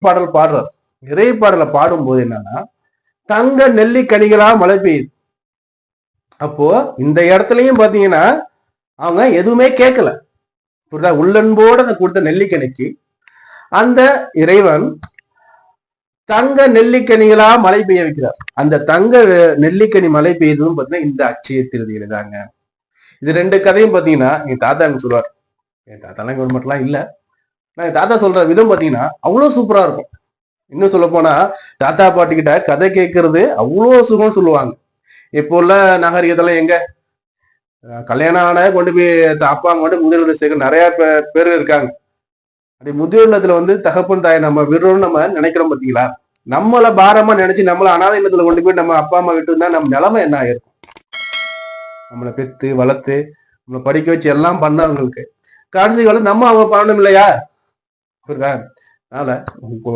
பாடல் பாடுறார். இறை பாடலை பாடும்போது என்னன்னா தங்க நெல்லிக்கனிகளா மழை பெய்யுது. அப்போ இந்த இடத்துலயும் பாத்தீங்கன்னா அவங்க எதுவுமே கேட்கல. புரியுதா? உள்ளன்போட அந்த கொடுத்த நெல்லிக்கனிக்கு அந்த இறைவன் தங்க நெல்லிக்கனிகளா மழை பெய்ய வைக்கிறார். அந்த தங்க நெல்லிக்கனி மழை பெய்யுதுன்னு பாத்தீங்கன்னா இந்த அட்சய திருதியில தாங்க. இது ரெண்டு கதையும் பாத்தீங்கன்னா என் தாத்தா எனக்கு சொல்லுவார். என் தாத்தாலாம் கவர்மெண்ட்லாம் இல்ல. நான் என் தாத்தா சொல்ற விதம் பாத்தீங்கன்னா அவ்வளவு சூப்பரா இருக்கும். இன்னும் சொல்ல போனா தாத்தா பாட்டி கிட்ட கதை கேட்கறது அவ்வளவு சுகம்னு சொல்லுவாங்க. இப்போ உள்ள நாகரிகத்தெல்லாம் எங்க கல்யாணம் ஆன கொண்டு போய் அப்பா கொண்டு முதியோர் சேர்க்க நிறைய பேர் இருக்காங்க. அப்படி முதியோர்லத்துல தகப்பன் தாயை நம்ம விடுறோம்னு நம்ம நினைக்கிறோம் பாத்தீங்களா? நம்மள பாரமா நினைச்சு நம்மள அனாதை இல்லத்துல கொண்டு போய் நம்ம அப்பா அம்மா விட்டு இருந்தா நம்ம நிலைமை என்ன ஆயிருக்கும்? நம்மளை பெத்து வளர்த்து நம்மளை படிக்க வச்சு எல்லாம் பண்ணவங்களுக்கு கடைசி காலம் நம்ம அவங்க பண்ணணும் இல்லையா? புரியுதா? அதனால